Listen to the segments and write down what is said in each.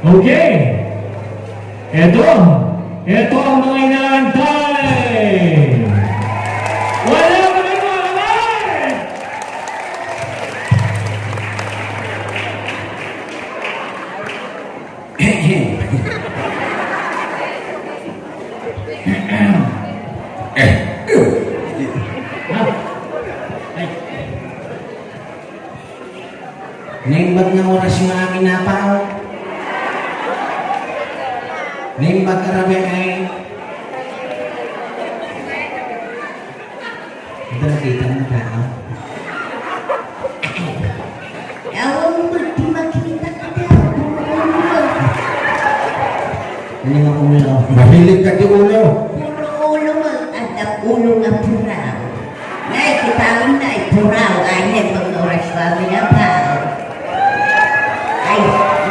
Okay. Ito ang mga inaantay. Wala ka na naman! Naimbag ng oras yung aking napaw. Naimbag karabi ay. Ito nakita mo tao. Ewan mo di makita ka daw. Ano nga ulo? Mahilig ka di ulo. Puro ulo mo at ang ulo nga puraw. Ngay, kitawin na ay puraw. Ay, mga oras bago niya pa. Ay,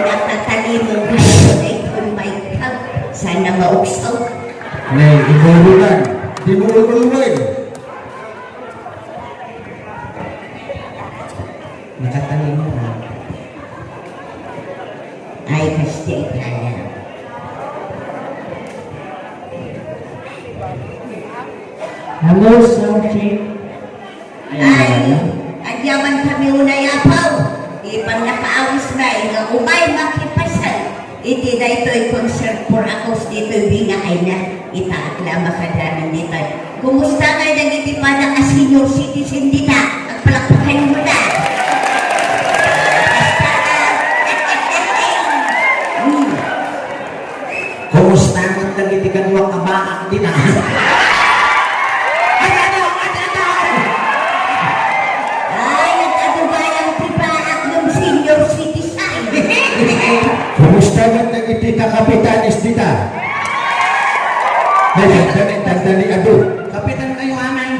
nakatalino ko ay kung may kag. Sana mauksaw. Nay, ibululan. Di mo ululuin. Nakatalino na. Ay, kasi kaya. Hello, Sophie. Ay, adyaman kami unay apaw. Ipang nakaawis na, nga umay makipasan. Iti na ito'y concert for ako, dito'y bingay na. Itaakla makadanan dito. Kumusta kayo nang iti pa na senior citizen dita? At palakpakan mo na. Kumusta mo nagiti ka duwang kabaak din ah? Ay, nagkadugayang tipaak ng senior citizen. Kumusta mo nagiti ka kapitanis dita? Nagdali ado. Kapitan kayo amay.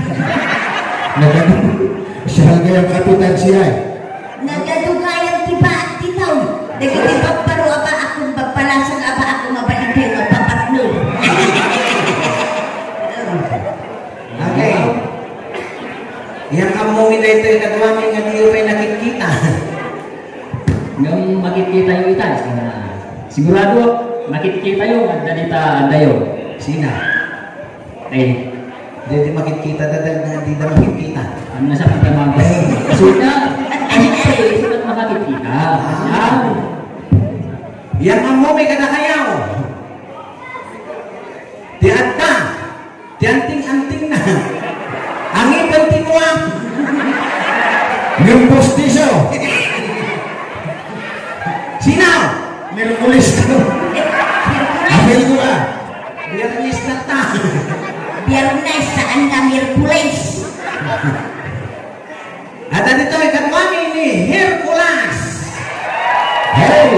Nagano? Siya kayang kapitan siya. Nagkadugayang tipaak titaw. Nagitipag paro aba akong pagpalasan aba akong mabalik kayo magpapatno. Okay. Yang kamu na ito yung kadwami nga di rin nakikita. Nang makikita yung itan, sigurado makikita yung at dalita dayo. Sina? Eh, Hindi makikita dadal na hindi na makikita. ano na sa pagkamang dayo? Suda, sudat makikita. Yang kamu may kadakayaw. Di ata. Di anting-anting na. Ang ipang tinuwa. Yung postiso. Sinaw? Merkulis ko. Amil ko ba? Biyernes na ta. Biyernes saan ka Miyerkules? At dito ay katwami ni Hercules. Hey!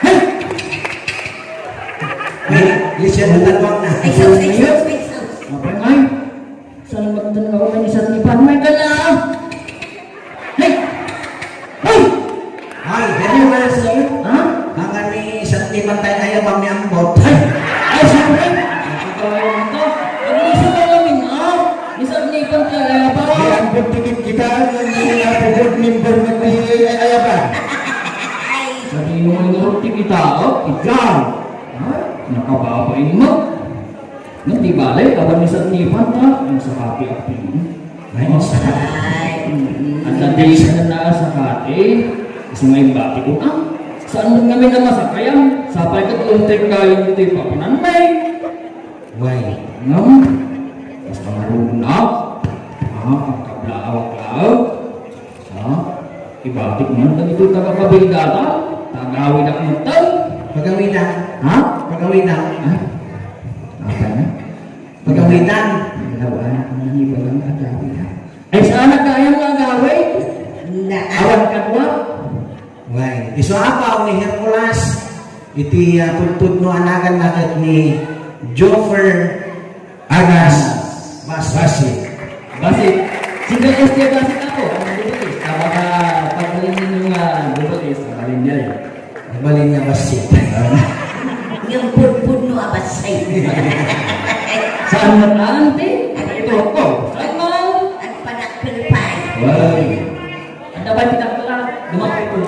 Hey! Hey! Lisyan na tatwag na. Ay, sus, ay, sus, ay, sus. Apa nga? Saan magtanaw ka ni sa tipan? May gala! Hey! Hey! Ay, Hercules. Ha? Mga ni isang timan tayo ayabang ni Ambot. Ay, siyempre! Nakakawin ito. Pag-iisa ka namin, ha? Isang nipan tayo ba? Di Ambot tikit kita ng napagod member ng ayabang. Sabi mo yung roti kita, oh, ikaw! Ha? Nakababain mo. Nang di balik, kawan isang nipan, ha? Ang sa kapi-api mo. Ay, masarap. Ay, At nandiyan sa na sa kati, kasi may bati ko, saan mo kami na masakayan? Sapay ka tuntek kayo dito yung papananay. Why? Ngam, basta marunap. Ang kablaaw-klaaw. Ibatik man ka dito kakabigdata. Tagawin ako ng tao. Pagawitan. Ha? Pagawitan. Apa na? Pagawitan. Dalawa na ang nahibalang agawin ha. Ay saan na kaya mga agawin? Awan ka ba? Why? Iso apaw ni Hercules. Iti pultud no anagan nakat ni Joffer Agas Basbasi. Basit. Single SD basit ako. Ang bubutis. Tama ka pagbalin ninyo bubutis. Pagbalin niya yun. Nabalin niya Basi. yung pudpud no abasay. Saan mo na ante? Ito ako. Saan mo? At panakpilpay. Wow. Ang dapat pinakala. Lumaki ko.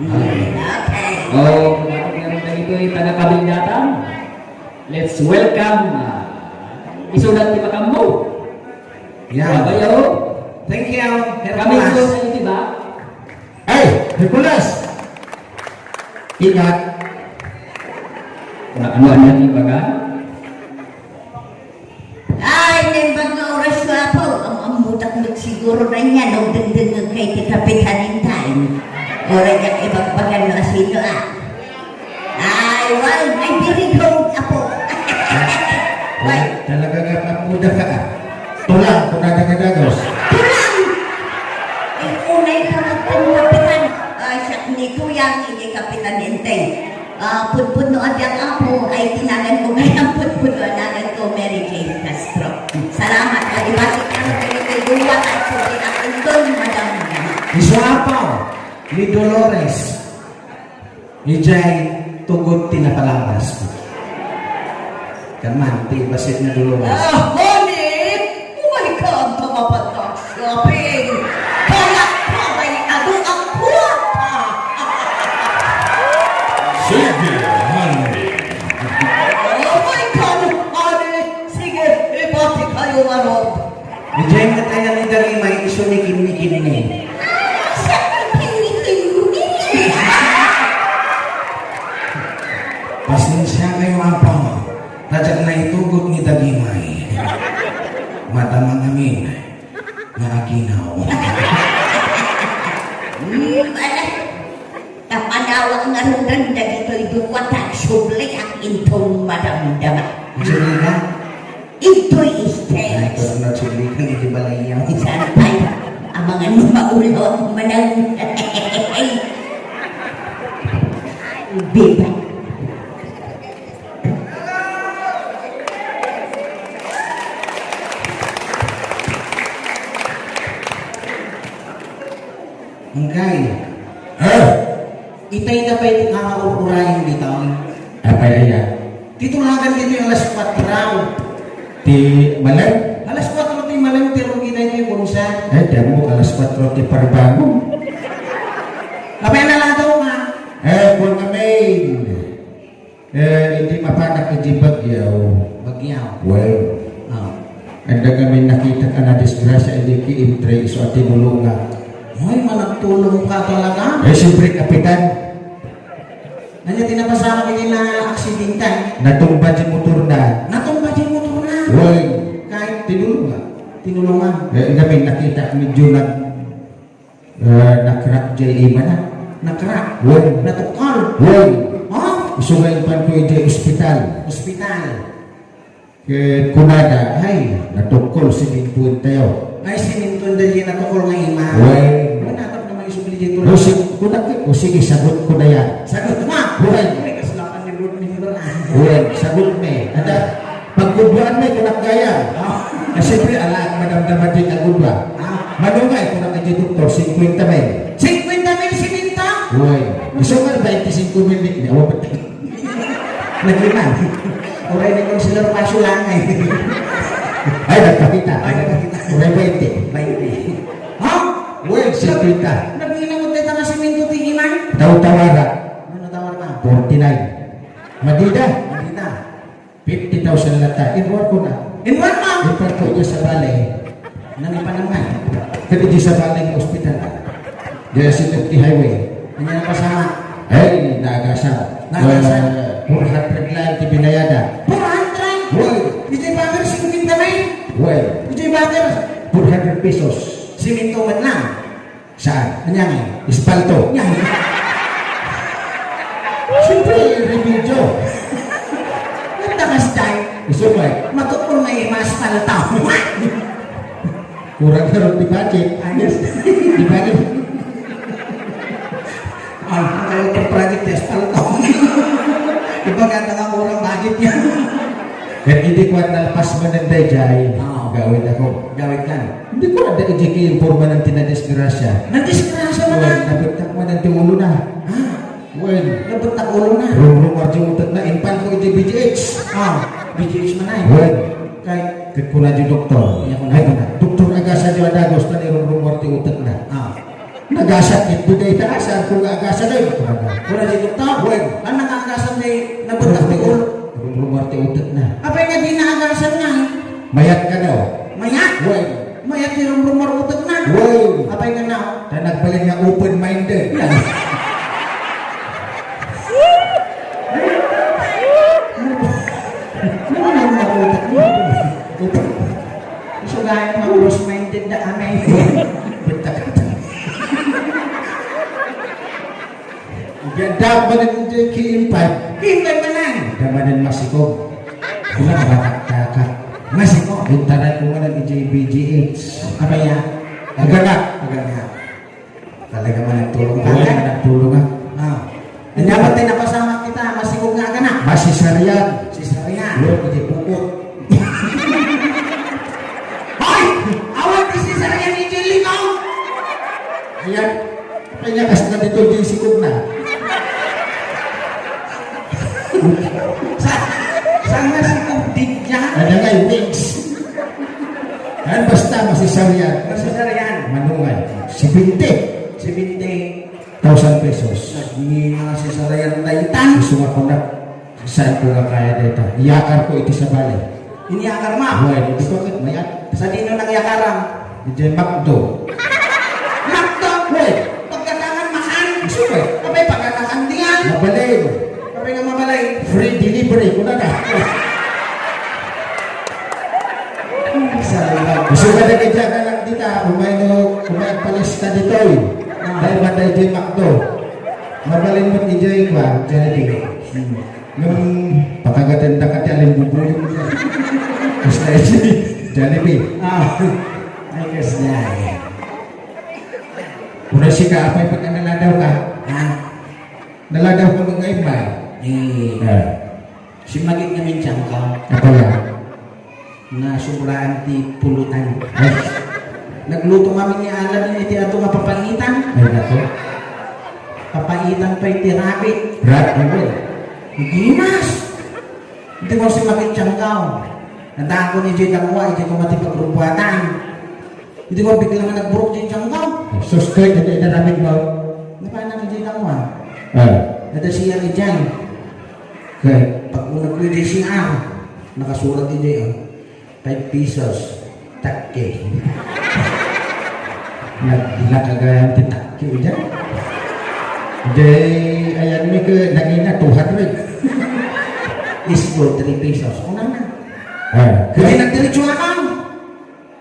Okay. Oh, meron na ito ay taga-kabindatan. Let's welcome isulat di Makambo. Yan. Babayo. Thank you, Kami ito Hercules. sa iyo, diba? Hey, Hercules! Ingat! Ano yan ibaga? Ay, nembag na oras ko po. Ang mutak mo siguro na niya nung dindin kay ti Kapitanin time. Oras yung ibagbagan na sino Ay, well, ay dirigo apo. Why? Talaga nga muda ka ah. Tulang kung nadagagagos. Tulang! Ay, unay ka Kapitan. Ay, siya ni Kuyang, hindi Kapitan Intay. Pudpud no at yung apo ay tinagan ko ngayon pudpud no anagan ko Mary Jane Castro. Salamat at ibasik ang kay Duwa at sulit at doon Madam. Isuapaw ni Dolores. Ni Jay tugot tinapalawas ko. Kaman, basit na Dolores. Honey! Oh my God! Tumapatak shopping! Kaya pa ba ado ang puwapa? Sige, Mandy. Oh my God! Honey! Sige, ibati kayo Rob. Ni Jay na tayo ni Dari may iso ni Kim. Sa kinikinig! Pasensya kayo apa. Rajak na itugot ni Dagimay. Madamang amin. Nga aginaw. Anak, kapanawag nga rin dagito'y duwa at subli ang intong madamdaman. Jelika? Ito'y Ay, stress. ko na jelika ni Dibalayang. Sana tayo, ang mga maulo manang biba. Angkay. Itay na ba ito kakakukurahin dito? Apa ya? Titulagan dito yung alas 4 raw. Di Malang? Alas 4 di malam pero kita ito yung bunsa. Demo alas 4 di Parbango. Kapay na lang daw nga. Kung amain. Hindi mapanak hindi bagyaw. Bagyaw. Well, Oh. anda kami nakita ka na disgrasya hindi ki-imtre iso at tinulungan. Ay, managtulong ka talaga. Siyempre, Kapitan, Nanya tinapasama ka na aksidente. natumba di motor na. Natumba din mo ito na. Well, Kahit tinulungan. tinulungan. Kami nakita medyo na-crack dyan ima na. Nakrak. Well, Natukal. well, Oh? isungayin pa ko dyan ospital. Hospital. Kunada, ay, natukol si Minpuin tayo. Ay, sinintun din natukol nga ima. Well, Manatap naman yung subli dito. sige, sagot ko na yan. Sagot ma. Well, Ay, kasalakan ni Lord ni Lord. well, sagot me. Ada, pagkudwaan me, kunak gaya. Siyempre, alaan madamdaman din ang gudwa. Manungay, kunak ang doktor, 50 men. 50,000 sininta. Well, gusto nga 25 men, hindi ako pati. Nagliman. Oray na konsilor pasulangay. Ay, nagpakita. Ay, nagpakita. Uray 20. 20. Ha? Well, 50. Naglinamot na ito na siminto tingiman. Tawara, Ano tawar ka? 49. Madida, Malita. 50,000 lata. Inwar ko na. Inwan ma. Ipar ko dyan sa balay. Nanipan naman. Kaya dyan sa balay ng ospital. Dyan sa Sitoti Highway. Ano na pasama? Ay, naagasan. Naagasan. 400 lang tibinayada. 400. Well, Ito'y bakar 50,000. well, Ito'y bakar. 400 pesos. Siminto man lang. Saan? Ano yan? Espalto. Yan. Siyempre, remedyo. Ang takas tayo. Gusto mo eh, Matukol may mas palataw. kurang karoon di budget. Ayos. Di budget. Ay, kayo itong project test palataw. Iba ganda nga kurang budget yan. Kaya hindi ko nalpas man ng dayjay. Oo. Gawin ako. Gawit lang. Hindi ko ada ijiki informa ng tinadisgrasya. Nandisgrasya mo Well, na. napitak man ng tiulo na. Ha? Well, Nabot na ulo na. rumrumar yung utat na impan ko iti BGH. Ah, BGH man ay. Well, Kay, kaya ko na yung doktor. Iya ko na. Ay, doktor agasa yung adagos na rumrumar ti utat na. ah. Na agasan it buday ta asar kung agasan ay Wala di doktor. Ano nakagasan ni nabutak ni ulo? rumor ti utot na Apa nga di nakagasan nga? mayat ka daw Mayat. way Mayat ni rumor utot na. way Apa nga na? ta nagbalin nga open minded Ano na rumor utot mo? So gaya mga close-minded na kami. ganda ba na DJ K5 Hintay mo lang. damanan masikog kuna kabatak Masiko. hintaran ko nga ng DJ BGH Apa ya? aganak Agak talaga man nagtulong ka. wala na nagtulong nga Nanyaman tayo napasama kita. Masikog nga ka na. masisaryan Si Saria. Lord, hindi pukot. Hoy! Awag ni si Saria ni Jelly ko! Ayan, panyakas na dito di sikog na. Saan nga si Kubdig niya? Ano nga yung wings? Ayan, basta masisaryan. Si Saria. Manungay. Si 20,000 Si Binte. pesos. Naghingi nga si Saria ng daitan. Gusto nga ko na saan ko nga kaya dito. Iyakar ko ito sa bali. Iniyakar ma. Buhay, hindi ko agad mayat. Sa dino nang yakaram. Hindi makdo. Nakto! Buhay, Pagkatangan makan! suwe. Kapay pagkatangan diyan! Mabalay. Kapay nga mabalay! Free delivery ko na na. Salamat! Gusto ka na kaya ka lang dito, kumain palis ka dito eh. Dahil matay din makdo. Mabalin mo ni Jay kwa, Jollibee. Nung pakaganda ka tayo, bubulong mo yan. Gusto na yun, Jollibee. Ay kasya eh. Una si ka, apay pag naladaw ka, Ha? naladaw ka mga imay. Si Magit namin siyang ka Ako lang. na sobraan ti pulutan. Ay, Nagluto kami ni Alan ni iti ato nga papangitan. ay nako. Papaitan pa iti rabbit. Rat mo eh. Ginas! Hindi ko si Magit siyang ka. Nadako ni Jay Dangwa, hindi ko matipagrupuatan. Hindi ko biglang nga nagburok Jay siyang ka. Suskoy, hindi naramig mo. Napana ni Jay Dangwa. Ah, Nada siya ni Jay. okay. Pag unag ko yung CR, nakasulat din dyan, 5 pesos, takke. Nagkagayang titaki dyan. Hindi, ayan mo ke, nangina 200. Isgo, 3 pesos. Una na. Ah, Kasi nagdiretso ako.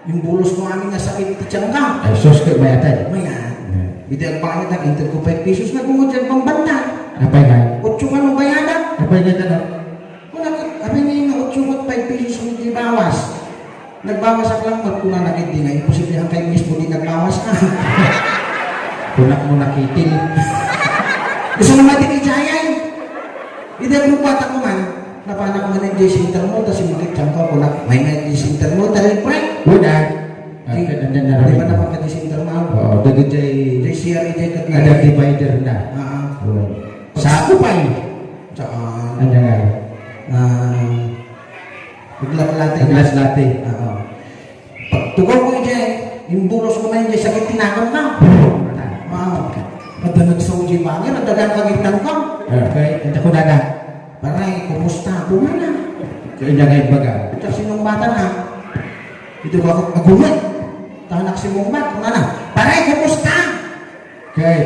Yung bulos ko amin nga sakit iti tiyang ka. ay suskoy bayatan. Maya, hindi ang pangit ang inter ko 5 pesos na kumudyan pang banta. Apay nga? 8 ka nung bayadan. Apay nga tanong? Wala ka, kami ngayon na 8 at 5 pesos hindi bawas. Nagbawas ako lang, magkuna na hindi nga. Imposible ang kayo mismo di nagbawas ka. Kunak mo nakitil. Gusto mo matikijayan. Hindi ang bukwata ko man. Napana ko man ang J.C. Intermo, tapos yung makikita ko na may nga J.C. Intermo, dahil pre. Una, kandan na Di rin. ba naman ka J.C. Intermo? Oo, dagod jay, JCR, kat ada divider na. Sa ako pa eh. Tsaka, Ano nga? biglat-latay Ang last latte. Oo. Pag tugaw ko dyan, yung bulos ko man dyan, sakit tinakot na. Madanag sa uji bangir, at dagang kagitan ko. Okay, ito ko na na. Paray, kumusta? Bumana. Kaya niya ngayon baga. Ito sinong bata na. Ito ko ako magumit. Tahanak si mong bat. Kuna na. Paray, kumusta? Okay,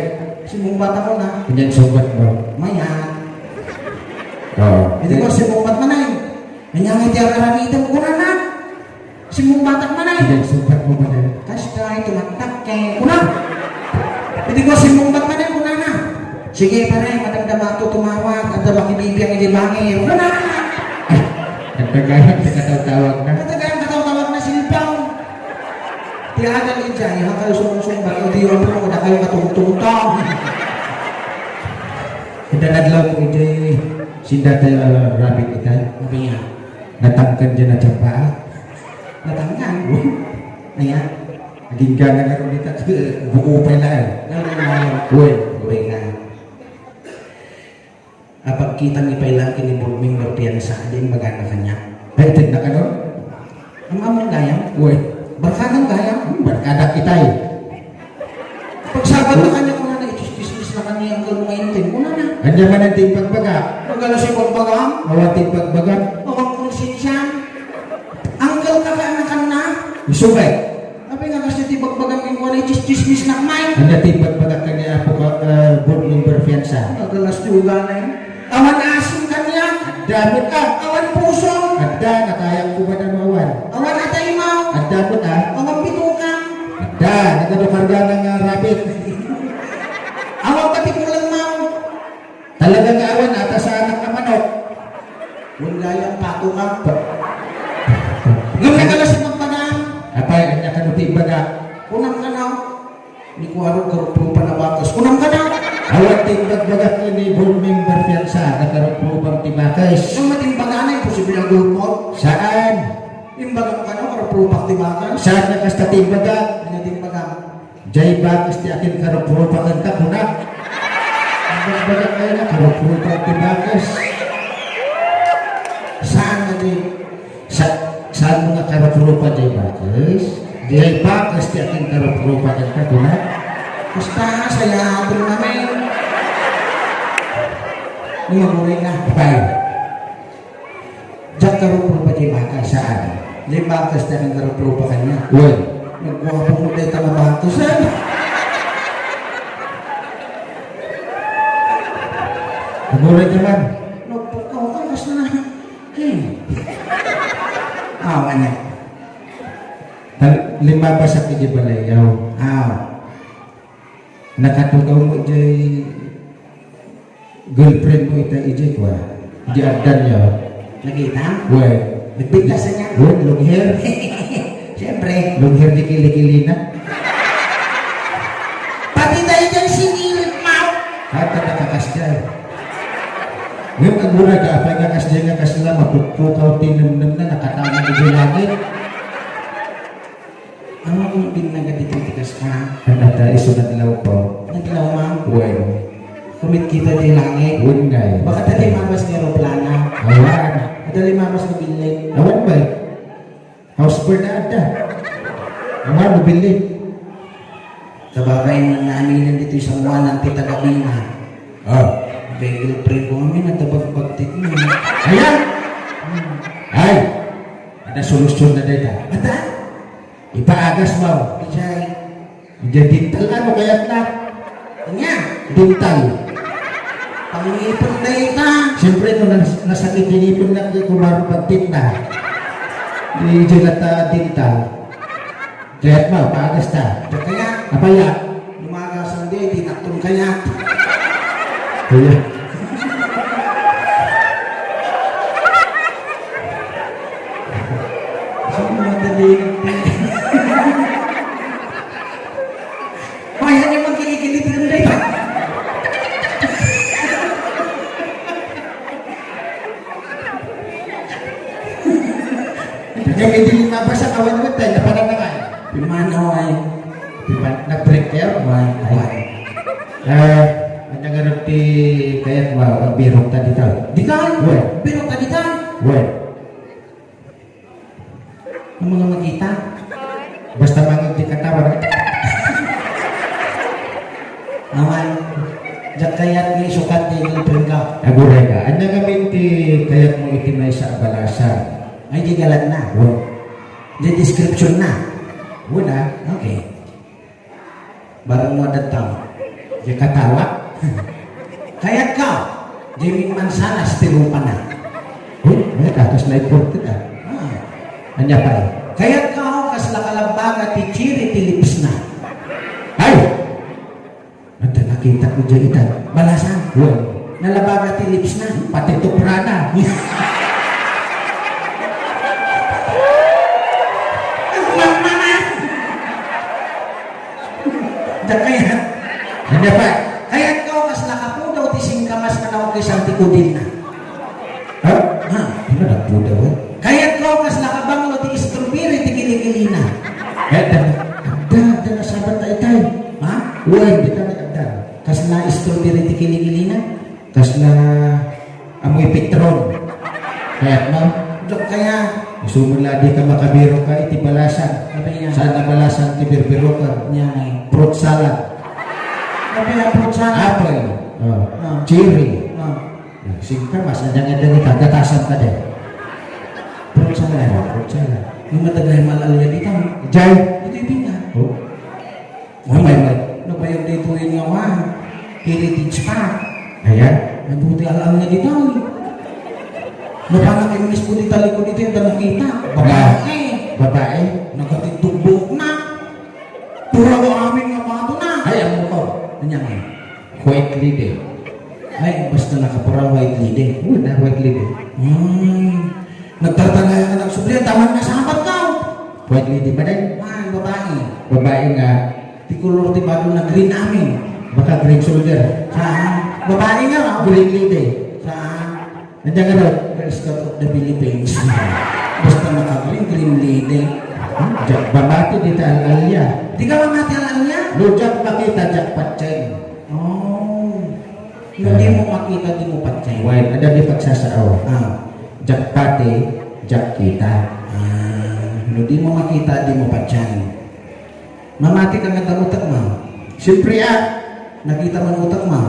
Si mong bata ko na. kanyan sugat mo. Maya. Oo. Ito ko si mong bat manay. Nanyangay di ang karamitan ko na. Si mong bata manay. Kanyan sugat mo ba na? Kasi tayo tumatak kay kuna. Ito ko si mong bat manay kuna na. Sige paray, madagdama ito tumawag. At dabang ibibiyang hindi bangir. Kuna. Nagkagayang tinatawag na. Natagayang katawag na silpaw. Tiyagan ni Jay, hanggang sumungsumbat, o di yun po, na kayo katungtungtong. Hinanadlaw ko ito sinda tayo rabbit itay. Sabi niya, Natangkan dyan na dyan pa. natanggan. Ayan. Naging gana na rin dito. Buo pa na eh. Uy, uy nga. Apag kita ni Pailang kinibulming magpiyansa, din magana kanya. Ay, tignan ka nun? Ang among gayang, Uy, barkadang gayang. barkada itay. Pag sabat na Anya man ang timpagbaga. Magala si Pagbagang. Awan timpagbaga. Awang konsensya. Angkel ka kaanakan na. Isubay. Tapi nga kasi ti Pagbagang yung wala chismis na kamay. Anya timpagbaga kanya po board member fiansa. Nagalas juga na yun. Awan asin kanya. Damot ka. Awan puso. Adda nakayang ko ba na mawan. Awan atay mo. Adda mo ta. Awan pitukang. Adda nagkadukarga ng rabbit. Awan patikulang mo. Talagang awan ata sa anak na manok. Wala yung pato ka. Ngayon nagalas si Pagbagang. Apay anya kanuti baga. Kunang ka na. Hindi ko araw karupo pa na bakas. Kunang ka na. Awan timpagbaga kini board member fiansa nagkaroon pang tibakas. Yung matimbaga na yung posible ang gulpot. Saan? Imbagang ka na, karupo pa tibakan. Saan nagkasta timbaga? Ano timbaga? Jay bakas ti akin karoon pang ka kuna. Baga kayo na karoon pang tibakas. Saan na din? Saan mga karoon pa jay bakas? Jay bakas ti akin karoon pang ka kuna. Basta, saya habol namin. Ini mamuray na. Apay? Diyak karupo pa di baka. Saan? Di bakas na kang karupo pa kanya. Uy. Nagwapong mo dito na bato. Saan? Nagulat naman. Nagpukaw ka, mas na. Awa niya. Lima ba sa kijibalayaw? Awa. Nakatugaw mo jay girlfriend mo ita ijay kwa. Di agdan niya. Nakita? Uy. Nagbiglas na niya. Uy, long hair. Siyempre. Long hair di kilikili na. Pati tayo dyan sinilip mo. Kata nakakasjay. Ngayon ang mura ka, apay nga kasjay nga kasla, mapagpukaw tinamnam na nakatama na dyan langit. Ano kung pinaga dito tikas ka? Ang nata isunod law po. Naglaw mo. Uy. Kumit kita di langit. Uy ngay. Baka tadi mamas ni aeroplana. Awan. Dali mamas ni bilik. Awan ba? Houseboard na ada. Awan, mabilib. Sabagay na naaminan dito sa mga ng tita Gabina. Oh. Kaya girlfriend ko kami natabag-bagtit mo. Ayan! Ay! Ada solusyon na dito. Bata? Ipaagas mo. Ijay. Hindi dintal ano kaya na? Nga. Dintal. Pangipon na ita. Siyempre nung nasakit yung ipon na kumaro pagtit na. Di jalata dintal. Kaya mo, paagas ta. Kaya, Apaya? lumagasan di, di naktong kaya. Kaya. Sino madali Kaya niya magkikilit rin rin. Yung hindi mabasa kawan mo tayo, napanan na nga. Pimanaw ay. Nag-break kayo? Ay. Ang nagaroon ti kaya mo, ang birong ta dito. Di ka? Uy. Pero tadi ka? Uy. Ang mga makita. Basta mga di katawan. Aman. Diyak kaya't may sukat na yung ka. Aguray ka. Ang nagamin ti kaya mo itimay sa abalasan. Ay, di galat na. Uy. Di description na. Una, Okay. Barang mo datang. di katawa. Kaya't ka. Jimmy Mansanas, tirupa na. Uy, may atas na important ah. Anya pa eh. Kaya't ka ho, kas nakalabang at ichiri tilips na. Ay! Anta nakita ko dyan itan. Balasan. Uy. Nalabang at tilips na. Pati tuprana. Mama na! Diyak kaya't. Anya pa? Kaya't ka ho, kas nakapudaw tising kamas na naman kay Santikudin na. Ha? Ha? Ano na po daw eh? Kaya't ka ho, kas nakabanglo ti strawberry ti kilikilina. Ada nasabat tayo tayo. Ha? Uy, di ka naganda. Kas na strawberry ti kilikilina. Kas na amoy petron. Kaya mo, Diyak kaya. sumula di ka makabiro ka iti balasan. Sabi niya. Saan na balasan ti birbiro ka? Niya ngay. Fruit salad. Sabi niya po sana. Apple. Oh. Ah. Cherry. Ah. Singka mas nandiyan nga dito, gatasan ka din. Fruit salad. Fruit salad. Yung matagay malalya dito. Jay. Ito yung bina. Oh. Oh, may nabayag dito yung nga Heritage Park. Ayan. Mabuti alam niya dito. Napanak yung mismo dito likod dito yung nakita. Babae. Babae. Nagatitubok na. Pura ko amin nga mato na. Ay, ang mo. Kanya nga. White lady. Ay, basta nakapura white lady. Na white lady. Nagtatangaya ka ng sublihan. Taman na sabat ka. White lady ba din? Man, babae. Babae nga. Di kulor di bago na green amin. Baka green soldier. Saan? Babae nga raw. Green lady. Saan? Nandiyan ka daw. Girl Scout of the Philippines. Basta naka-green lady. Babati dito ang alya. Di ka mamati alam niya? Lujak makita jak patsen. Oh. Hindi mo makita, di mo patay. White. Ada di pagsasaaw. Ah. Jak pati, jak kita. Hindi mo makita, di mo patyan. Mamati ka nga utak mo. Siyempre Nakita mo ang utak mo.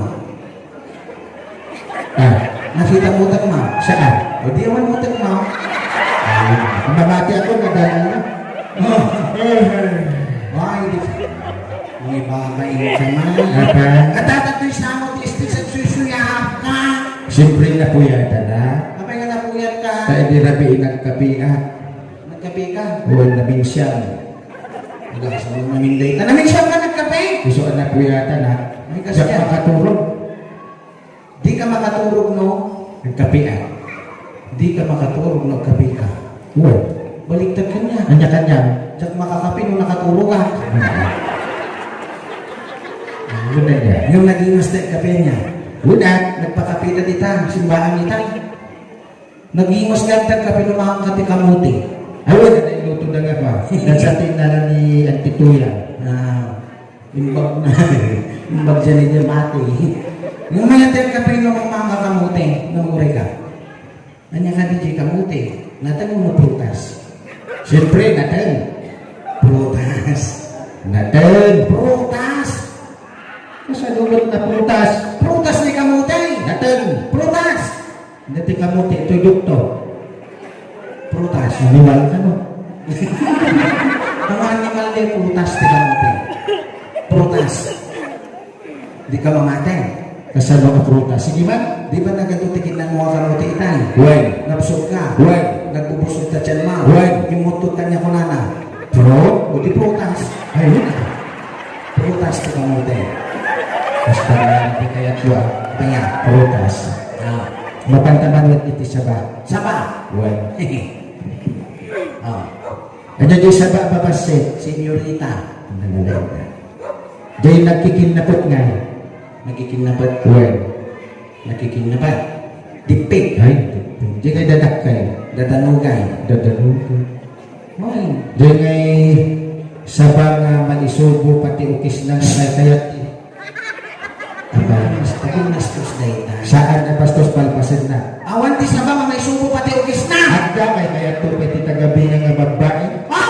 Nakita mo utak mo. Saan? O di naman utak mo. Mamati ako nadala na. Ay, di. May bagay sa man. Apa? Katatoy sa mo, tistis at susuyahap ka. Siyempre na puyata na. Kapag nga napuyat ka, Tayo di rabiin ang kapiat. nagkape ka. O nabing siyang. Nagkakasama mo namin late. Namin siya ka nagkape. Gusto ka na puyata na. Ay, kasi Jak yan. makatulog. Di ka makaturog, no? Ang kapiat. Di ka makaturog, no? Kape ka. Uy. Baliktad ka niya. Kanya-kanya. Diyak makakape nung nakaturog ka. Yun na niya. Yung naging master kape niya. Udat. Nagpakape na dita, simbahan nita. Naging mas gantag kape nung mga kape kamuti. Awal na iluto na nga pa. Nagsatin na lang ni Antituya. Imbag na. Imbag siya niya mati. Yung mga tel kape nung mga kamuti, namuri ka. Anya ka DJ kamuti. Natang mo prutas. Siyempre, natin. Prutas. Natin. Prutas. Kasalulot na prutas. Prutas ni kamuti. Natin. Prutas. Dati kamuti, ito'y dukto. Prutas. Animal ka no? Ang animal din prutas ni kamuti. Prutas. Di ka mamatay. Kasama ka prutas. Sige man. Di ba nagatutikin ng mga kamuti itay? Huwag. Nabusog ka. Huwag. Nagbubusog ka dyan ma. Huwag. Imutot ka niya kunana. Pro. O di prutas. Ayun. Prutas ni kamuti. Basta na hindi kaya tuwa. Kaya. Prutas. Mapantaman at iti saba. Saba. Huwag. Oh. Ano di saba babasit? Senyorita. Nangalay na. Di nagkikinapot nga. Nagkikinapat. Huwag. Nakikinapat. Dipik. Ay, di kayo dadak kayo. Dadanugay. Dadaluto. Hoy. Di ngay saba nga malisubo pati ukis na ngay kayat. Paging nastos dahita. Saan na bastos palpasin na? Awan di saba may subo pati ugis na. Agda may kaya to pati tagabi nga magbae. Ha?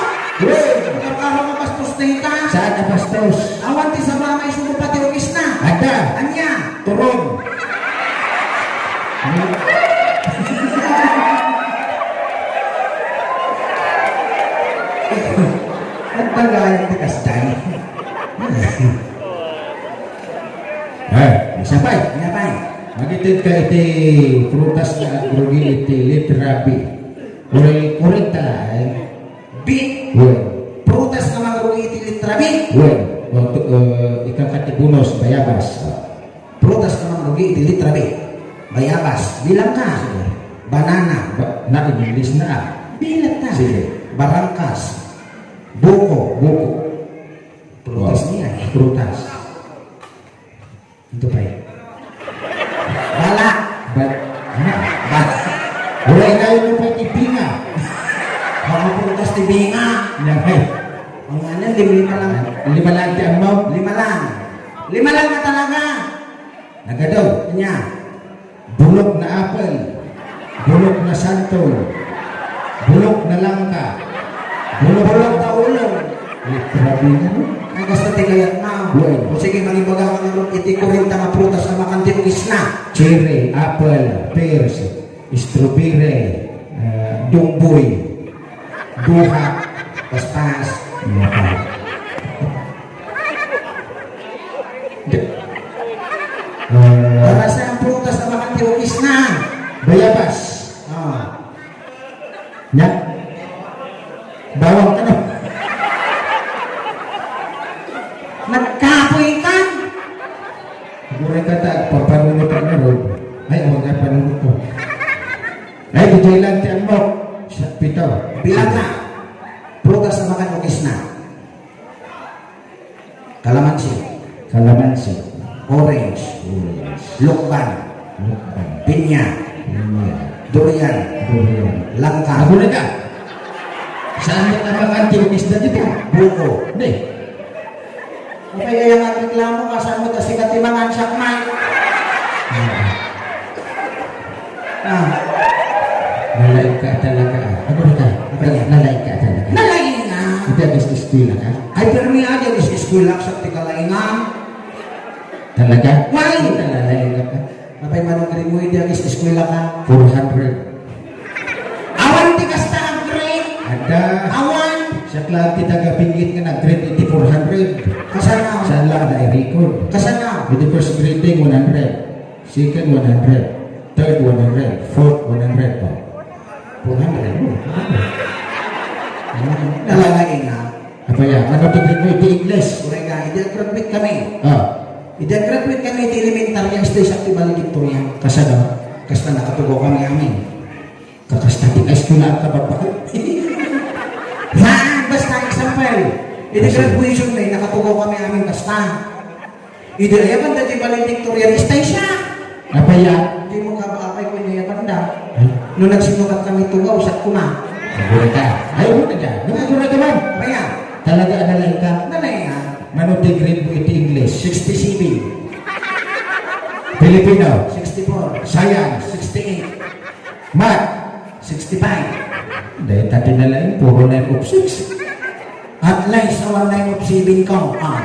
Pagkakaroon ka bastos dahita. Saan na bastos? Awan di saba may subo pati ugis na. Agda. Anya. Turong. Nagtagayan di kasday. Ay, sabay. Ngapay. Magitid ka iti prutas na agrugi iti litrabi. Kuring talay. Bit. Huwag. Prutas ka magrugi iti litrabi. Huwag. Ikaw katibunos, bayabas. Prutas ka magrugi iti litrabi. Bayabas. Bilang ka. Banana. Na English na. Bilat ka. Sige. Barangkas. Buko. Buko. Prutas niya. Prutas. Ito pa eh. Bala. Bala. Wala na yun pa ibinga. Mga prutas ni Binga. Nangay. Ang ano, lima lang. Lima lang di ang mau. Lima lang. Lima lang na talaga. Nagadaw. Kanya. Bulok na apple. Bulok na santol. Bulok na langka. Bulok na ulo. Litrabi na no? Ang basta tigayat na. Well. O sige, manibaga ka ng ron, iti 40 nga prutas na makanti o isna. Cherry, apple, pears, strawberry, dumboy, duha, Paspas. Para sa ang prutas na makanti o isna. bayabas, Ah. nya, bawang ano, Nagkapoy ka. mura kata, papanunod ka na ron, ay, awag ka panunod ko. Ay, DJ lang tiyan mo, pito, Bilang na. Prutas na makan o isna. Kalamansi. kalamansi, Orange. Lukban. Pinya. Durian. Langka. Ako na ka, saan mo na makan tinis na dito? Buko. Hindi, Okay, kaya nga reklamo ka saan mo kasi katimangan sakman. Ah, nalain ka talaga. Ako na ka, nalain ka talaga. nalain na. Hindi, gusto ka. Ay, pero may aja, is eskwela sa tikalaingan. Talaga? Why? Nalalain ka pa. Mapay manong rin mo, hindi is eskwela ka. 400. Awan ti kasta ang grade. Ada. Awan. Sa klase taga-pinggit nga nag-grade 400. Kasana. Saan lang na i-record? Kasana. With the first grading, 100. Second, 100. Third, 100. Fourth, 100. Oh. 400. Nalalain na. Apa ya? Ano tignan mo iti English? Kuray ka, i-graduate kami. Ah, I-graduate kami iti elementary ang stage at valedictorian. kasano? Kasta nakatugo kami amin. Kakastatik ay skula ka ba pa? Basta example. Iti graduation day, nakatugo kami amin kasta. Iti ayaban dati valedictorian, stage siya. Apa ya? Hindi mo kabaapay ko niya banda. Nung nagsinukat kami tugaw, sa kuma. Siguro ka. Ay, mo na dyan. Nagagura ka man. Kaya, Talaga analay ka. nalay nga, Mano degrade mo iti English? 67, Filipino. 64, Science. 68, Math. 65. Dahil tati na lang, puro 9 of 6. At least, awan 9 of 7 ko. Ah.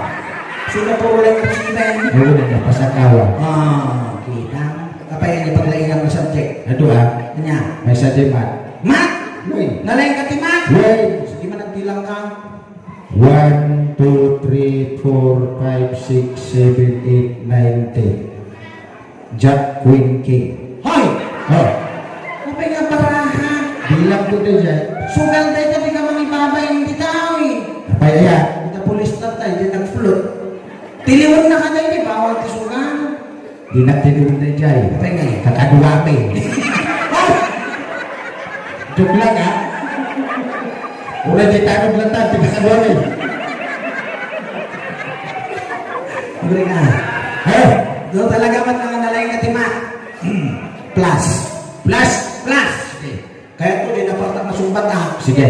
Sino po 9 of 7? Ayun na, pasakawa. Ah, kita. Kapaya niya paglaingan ng subject. Ito ah, Kanya, may sa di math. Mat! Wait. Nalayan ka ti Mat! Wait. Sige man, nagbilang ka. 1, 2, 3, 4, 5, 6, 7, 8, 9, 10. Jack, Queen, King. Hoy! Oh, Kapay nga baraha. bilang ko din dyan. Sugal tayo tabi ka mga ibabay hindi tao eh. Apa ya? Kita pulis na tayo, di nag-float. Tiliwan na ka tayo, di bawal ti sugal. Di natin na dyan. Kapay nga eh. Kakaduwame. Joke lang ha? Una di tanong lang tayo, kakaduwame. Buri ka. Eh, Doon talaga man mga nalayan ka ti Mat. Plus. plus. Plus. Kaya to, di napartak na sumbat ah. Sige.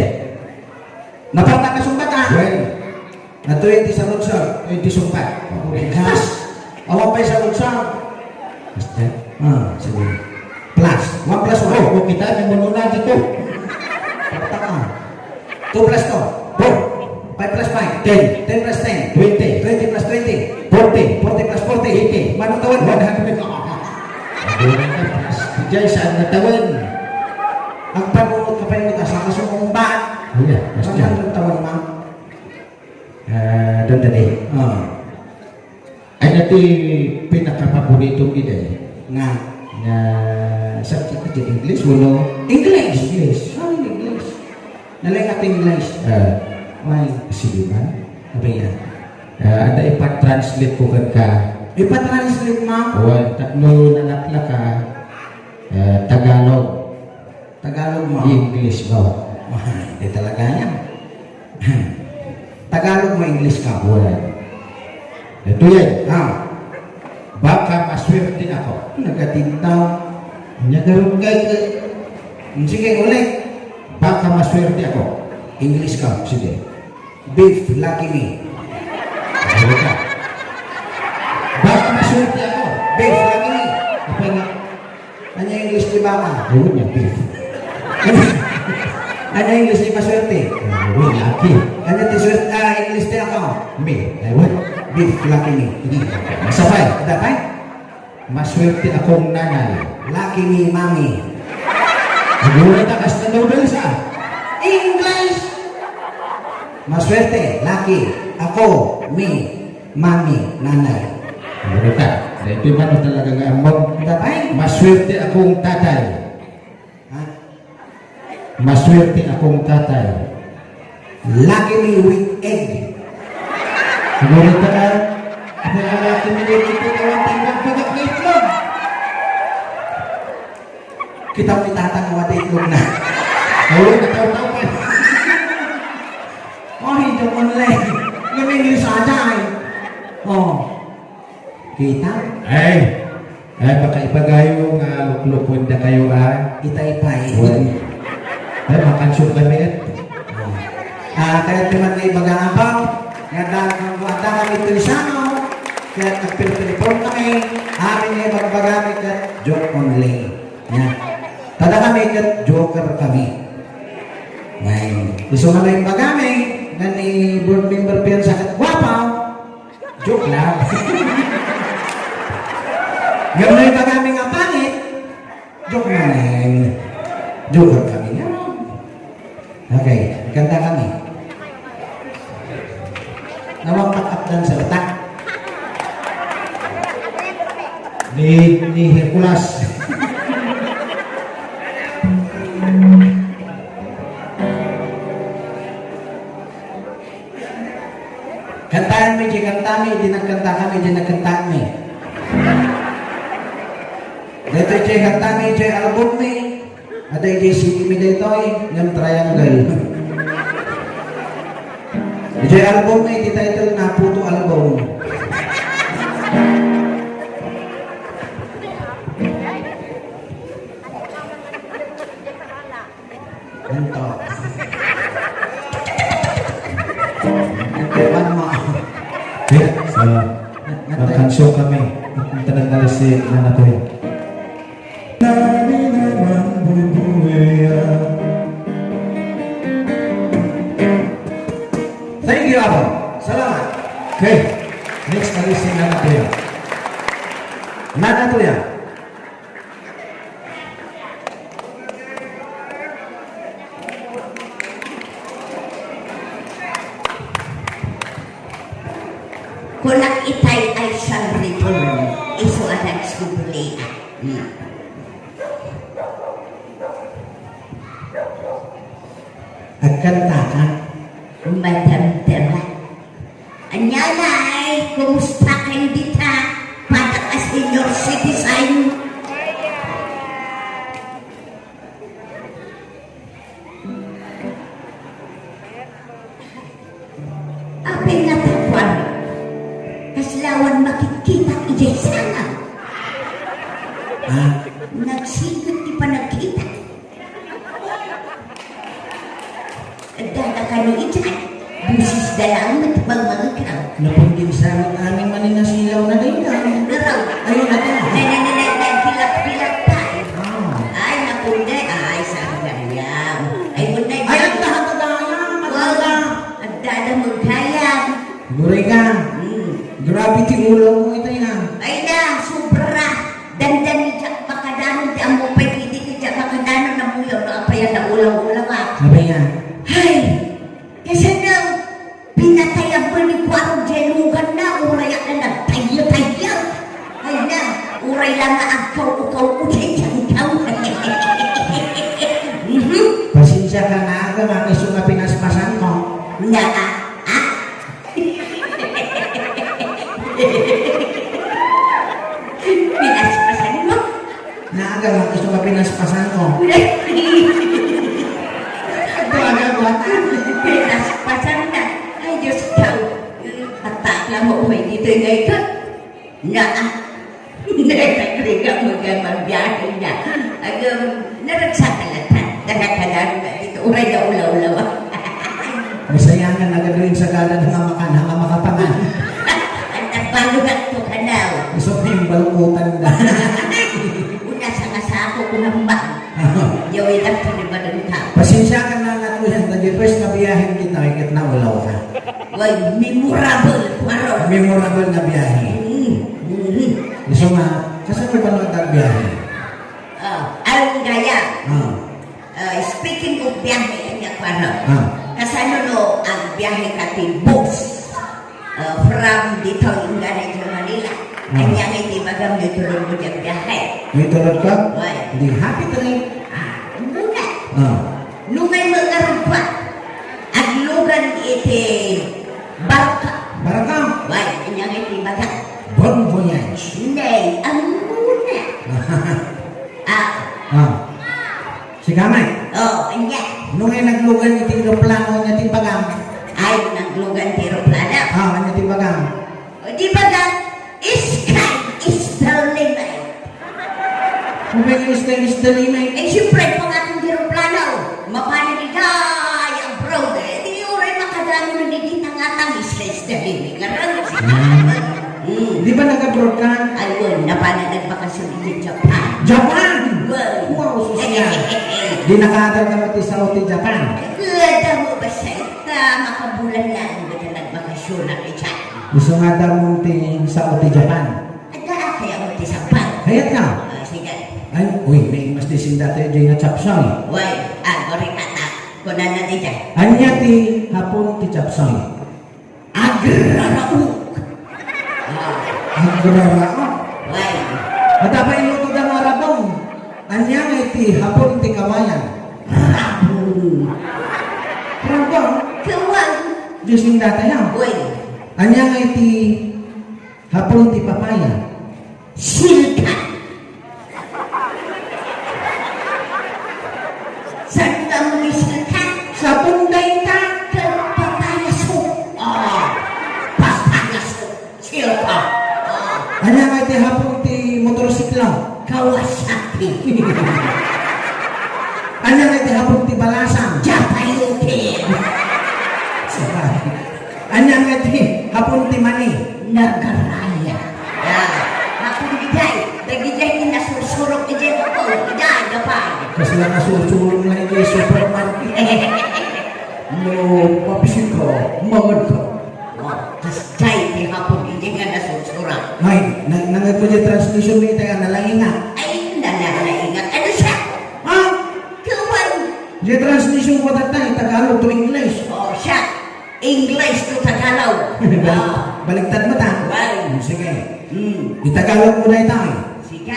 Napartak na sumbat ah. Well, Natuloy ti sa lutsor. eh, di sumpat. Plus. Awan pa sa lutsor. Basta. Ah, sige. Plus. 1 plus 1. Oh, kita na muna dito. Partak ah. 2 plus 2. 4. 5 plus 5. 10. 10 plus 10. 20. 20 plus 20. 40. 40 plus 40. 80. Manong tawad mo? 100. Diyan, saan natawan? Ang panunod ka pa yung ita sa kasumumbat. Iya, basta. Saan ang tawad mo? Doon tadi. Ah. Ay, nati pinakapaboritong ide. Nga. Na sa kita di English, wala. English. English. Ay, English. Nalay ka English. Why? Sige ba? Apa yan? Ada ipat-translate ko ka. Ipatranslate mo. Well, tatlo na nakla ka. Tagalog. Tagalog mo. English mo. Hindi talaga yan. Tagalog mo, English ka. Well, ito yan. Ah. Baka maswerte ako. Nagatintaw. Nagaroon kay Sige, ulit. baka maswerte ako. English ka. Sige. Beef, lucky me. Ano ka? Baka maswerte ako. Beef, lucky me. Apa nga? Ano yung English di ba ka? Ayun niya, beef. Ano English ni maswerte? Uy, laki. Ano ti swerte? English ti ako? Me, ay what? Beef, lucky me. Masabay. Dapat? Maswerte akong nanay. Lucky me, mami. Nagulat ka kas na noodles ah. English! Maswerte, lucky. Ako, me, mami, nanay. Nagulat ka. Dahil man talaga nga amog. Dapat? Maswerte akong tatay. Ha? Maswerte akong tatay. Lucky me with egg. Nagulat ka na. Ako ang laki mo dito ang tingnan pagkat na itlog. Kita mo itatang mo at itlog na. Nagulat ka tao-tao pa. Oh, hindi mo nila eh. Yung English aja eh. Oh. Kita? Ay, baka ipagayo nga luklukon na kayo ah. Itay-pay. Ay, makansyon kami eh. Kaya naman may mag-aabaw, nga dahil kami Tulisano, kaya nagpilipilipon kami, amin ay magbagamit at joke only. Yan. Tada kami at joker kami. Ngayon, gusto nga may magamit, nga ni board member piyan sa katwapaw, joke lang. Ngayon may magamit nga pangit, joke lang. Joker kami. Yan. Okay, ganda kami. Nawang-up lang sa utak. Ni Hercules. Kantahan mo, di kanta mi, di nagkanta kami, di nagkanta mi. Dito di kanta mi, di album mi. Ada di CD mi dito yung triangle. Di album mi, di title na puto album. Ganto. Ewan mo. Kaya, sa makansyon kami. Ang tanang si Nanatoy. Nani naman bubuya. Thank you, Apo. Salamat. Okay, next kali si Nanatoy. Nada to yan. Kulang itay ay siyang return. Iso anak subli. Agkanta ka. Madam Tera. Anyalay, kumusta kayo dita? Pada ka senior citizen. Apin na takwan. Kaslawan makikita ijay sana. Ah, Nagsigot di pa nagkita. Dada ka ni ijay. Busis dalang matibang mga ikaw. napundin sa aming maninasilaw na din. Garaw. Ayun na ka. Nanananay, pilak-pilak pa. Ah. Ay, napunday. Ay, sayang. Ay, munday. Ay, ang tahan ka daya. Matanda. Ang dada mong kayang. Guray ka. Grabe ti ulo mo ito yan. Ay na, sobra. Dandan ni Jack Makadanon. Di ang mupay hindi ni Jack Makadanon na muyaw na apayan na ulang-ulang ah. Sabi niya, Hay! Kasi na, pinatayan ko ni Kwarong Jelugan na. Uray na nagtayo-tayo. Ay na, uray lang na ang ukaw ujay dyan ikaw. pasensya ka na aga, makisuga pinaspasan ko. Na, pinaspasan mo. Na aga, makisuga pinaspasan ko. Ito aga, buwatan. Pinaspasan na. Ay, Diyos kau. Patakla mo umay dito yung ngayon. Na, nagkakriga mo ka magbiyahe na. Naragsakalatan. Nagkakalaan na dito. Uray na ulaw-ulaw. Masayangan na gagawin sa gala ng makapangan. Ang nagbalugat ko ka daw. Gusto ko yung balukutan na. Una sa kasako ko ng bang. Yawin ang pinibalong ka. Pasensya ka na Why, memorable, Kwaro. Memorable na biyahe. Gusto nga, kasama ba naman ang biyahe? Ang gaya. Ah. Speaking of biyahe, niya, Kwaro. Ah. Kasano no ang biyahe kati books from dito yung ganay sa Manila. Kanya nga iti bagam yung tulong mo diyang biyahe. May tulad ka? Why? Hindi happy trip. Muna. Ah. Lumay mga rupa. At lugan iti barka. Barakam. Why? Kanya nga iti bagam. Bon voyage. Hindi, ang muna. Ah. Si Kamay. Kanya. Nung ay naglugan iti plano niya timbagam. Ay, naglugan tiro plana. Ah, niya timbagam. O di bagam, sky is the limit. Kung may is the limit. Eh, siyempre, pang ating diroplano, mapanigay ang broad, di oray makadami na naging tangatang is the limit. Karang Di ba nag-abroad ka? Ayun, napananagbakasyon din Japan. Japan! Well, Wow, susya. Di nakadal ka mati sa Oti Japan. Ganda mo ba siya? Makabulan lang ba na nagbakasyon na kay Japan? Gusto nga daw mong tingin sa Oti Japan. At kaya mo ti Japan. Hayat ka. Sige. Ay, uy, may mas disin dati yung na chapsang. Why? Gori kata. Kunan na di dyan. Anya ti hapon ti chapsang. Agrarauk. Agrarao. Why? At apa iluto da mga rabong. Anya nga ti hapon ti kawayan. Rabong. Rabong. Kawang. Disin dati yan. Why? Anya nga ti hapon ti papaya. Silka. Saan ka mo ni silka? Sa punday ta. Papayaso. Papayaso. Silka. Anya nga ti hapon ti motorsiklo. Kawasaki. Anya nga ti hapon ti balasang. Japayuki. Sabay. Anya nga ti hapon ti mani. Nagaraya. Hapon gijay. Dagijay ni nasursurok gijay ko. Gijay, gapay. Kasi lang nasusulong na ito Superman. No, papisin ko, mangad ko. Tas jay, di hapon gijay nga nasursurok. Ay, nangad ko yung transmission mo ito nga nalangin nga. Ay, nananaingat. Ano siya? Ha? Kawan. Yung transmission ko tatay, Tagalog to English. Siya. English to Tagalog. Baligtad mo ta? Well. Sige. Itagalog mo na ito. Sige.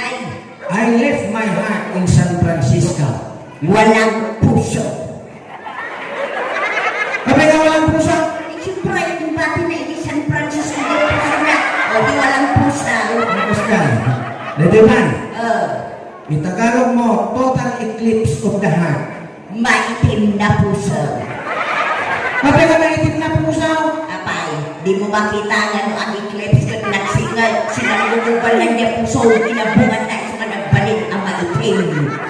I left my heart in San Francisco. Walang puso. Kapag nga walang puso, Siyempre, yung bati na ini San Francisco, yung puso na. O, di walang puso. tapos ka. Lediman, itagalog mo, total eclipse of the heart. Maitim na puso. Kapag nga maitim na puso, Apay, di mo makita nga no ang eclipse kat nagsingal, sinalububal lang niya puso, inabungan na isa ka nagbalik ang maitim.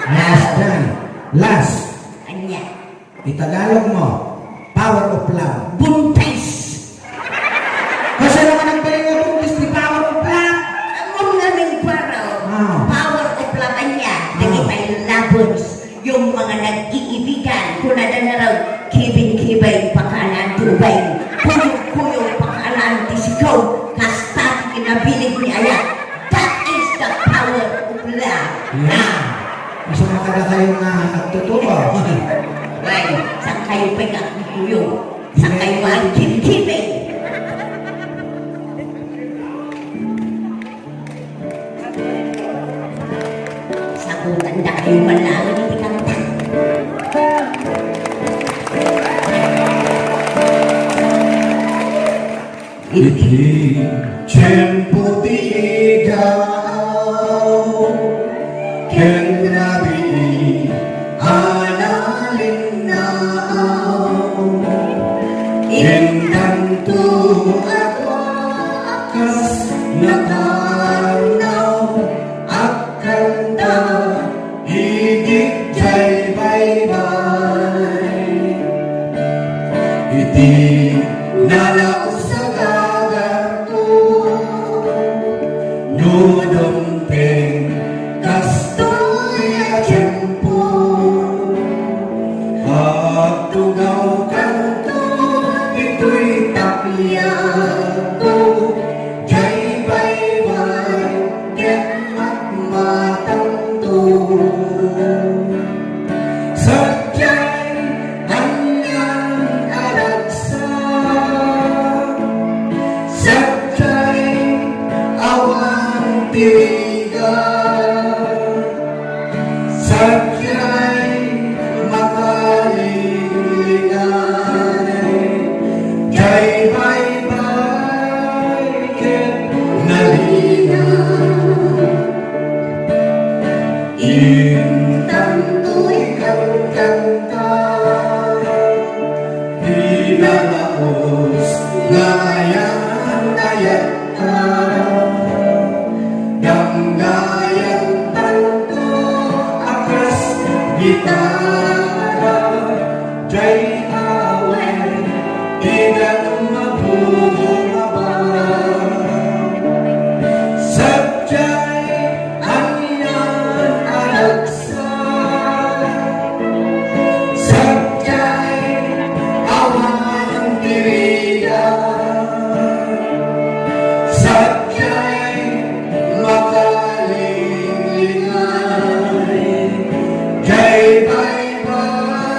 last dyan. Last, Anya, itagalog mo, power of love. buntis. Kasi naman ang galing nga buntis ni power of love. Ang naming paraw, power of love niya, nagipay labons, yung mga nag-iibigan, kunada na raw, kibin-kibay, pakalan, tubay, kuyong-kuyong, pakalan, tisikaw, kasta, kinabilig ni Aya. That is the power of love. Gusto mo kada kayo nga nagtutubo. Well, saan kayo pa nga kuyong? Saan kayo ang kibin-kibay? Sagutan na kayo malaman, hindi kanta. Iti tiempo ti ikaw ken nabi analin na intanto ako kas nakanaw akanta higit jay bye-bye iti nalaos sa gagarto nudumping kastoy at bintang tu'y kanta pinalaos nga ayan-ayat ka danggayan tanto akas gitara jay awen tigan mabubaba sadyay anyan alagsa sadyay awan diriga sadyay makalingay jay bye-bye